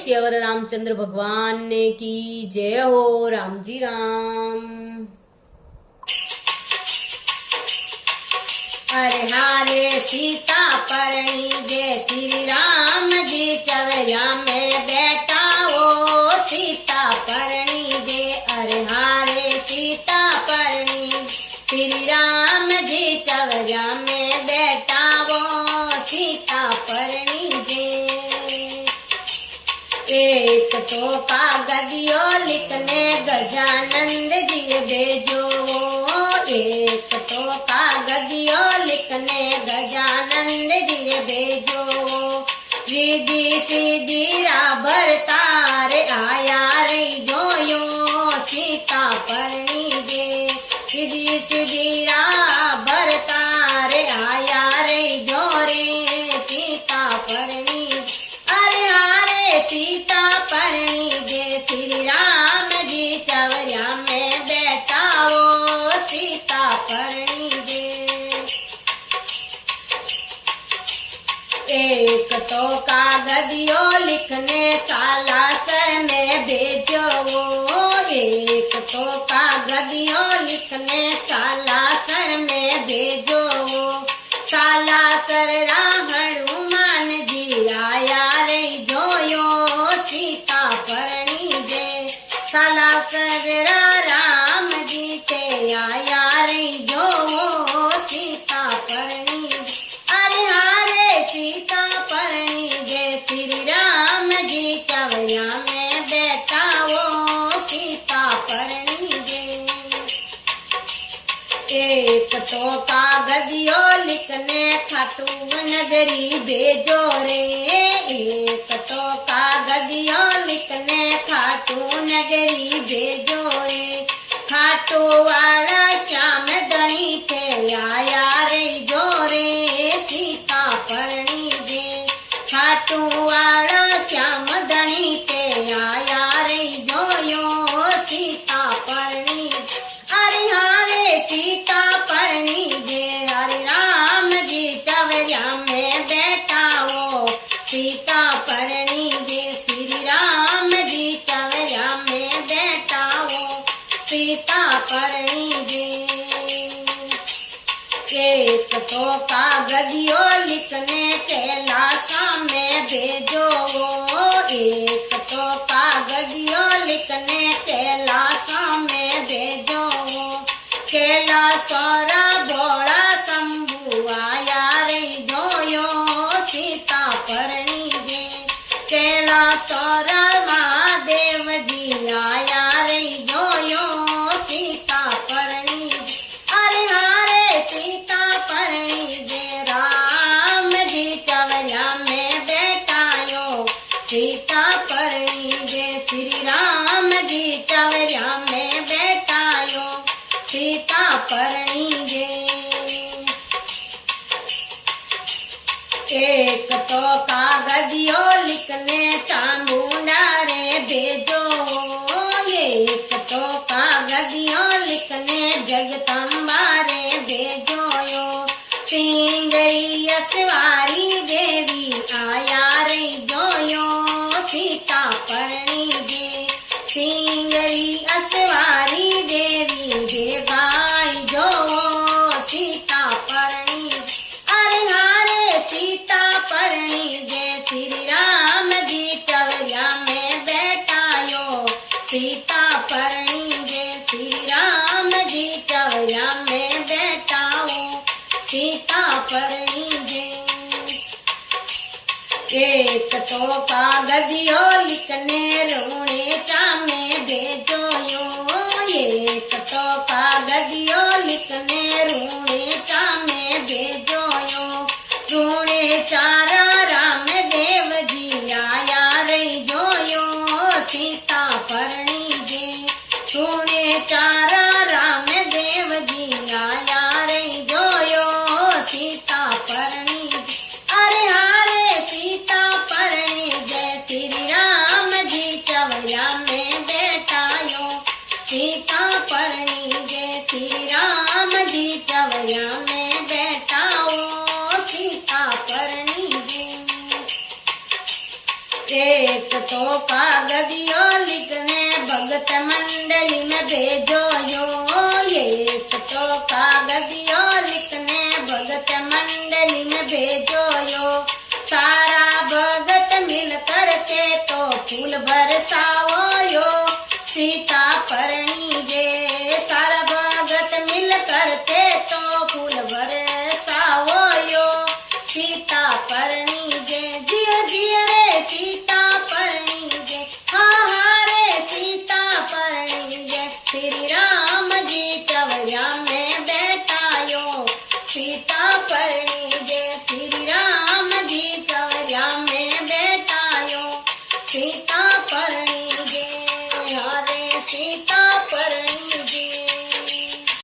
श्यावर रामचंद्र भगवान ने की जय हो। राम जी राम। अरे हारे सीता परणी जय श्री राम जी चवरिया में बैठा हो सीता परणी जय। अरे हारे सीता परणी श्री राम जी चवरिया में बैठा हो सीता परणी जय। एक तो कागदियो लिखने गजानंद जी भेजो। एक तो कागदियो लिखने गजानंद जी भेजो। रिद्धि सिद्धि राबर तार आया रे जोयो सीता परणी जे। रिद्धि सिद्धि राबर तार आया रे जो रे सीता परणी। अरे हारे सीता परणी जय श्री राम जी चवरिया में बैठा हो सीता परणी जय। एक तो कागदियो लिखने सालासर में भेजो। एक तो कागदियो लिखने सालासर में भेजो। सालासर हनुमान जी आया रे जोयो सीता परणी जय। सालासर राम जी के आया रे जो सीता परणी। अरे हारे सीता परणी जय श्री राम जी चवरिया में बैठा हो सीता परणी जय। एक तो कागदियो लिखने खाटू नगरी भेजो रे। एक तो कागदियो लिखने खाटू नगरी भेजो रे। खाटू वाला श्याम दणी के आया रे जो रे सीता परणी जे। खाटू वाला श्याम दणी के आया रे जोयो सीता परणी। अरे हारे सीता परणी जे। हरे राम जी चवरिया में बैठा हो सीता परणी जे। श्री राम जी चवरिया में बैठा हो सीता परणी जे। एक तो कागदियो लिखने कैलाशा में भेजो। एक तो कागदियो लिखने कैलाशा में भेजो। कैलासौरा भोला शंभु आया रे जोयो सीता परणी जे। कैलासौरा महादेव जी आया रे जोयो सीता परणी। अरे हारे सीता परणी जे। राम जी चवरिया में बैठायो सीता परणी जे। श्री राम जी चवरिया में बैठायो सीता परणी जे। एक तो कागदियो लिखने चामुंडा रे भेजो। एक तो कागदियो लिखने जगदम्बा रे भेजो। सिंगरी असवारी देवी आया रे जोयो सीता परणी जे। सिंगरी असवारी देवी देगाई जो सीता परणी। अरे हारे सीता परणी जय श्री राम जी चवरिया में बैठायो सीता परणी जय। श्री राम जी चवरिया में बैठाओ सीता परणी जय। एक तो कागदियो लिखने रोने चामे भेजो। एक तो कागदियो लिखने रोने चामे भेजो। रोने चारा राम देव जी आया रे जोयो सीता परणी जे। रोने चारा राम देव जी आया रे जोयो सीता परणी। अरे हारे सीता परणी जय श्री राम एक तो कागदियो लिखने भगत मंडली में भेजो यो, एक तो कागदियो लिखने भगत मंडली में भेजो यो। सारा भगत मिल करके तो फूल बरसाओ यो, सीता परणी जे सारा भगत मिल करके तो फूल बरसाओ यो, सीता परणी जे जियो जियो रे सीता परणी जे, हाँ हाँ रे सीता परणी जे। श्री राम जी चवरिया में बैठायो, सीता परणी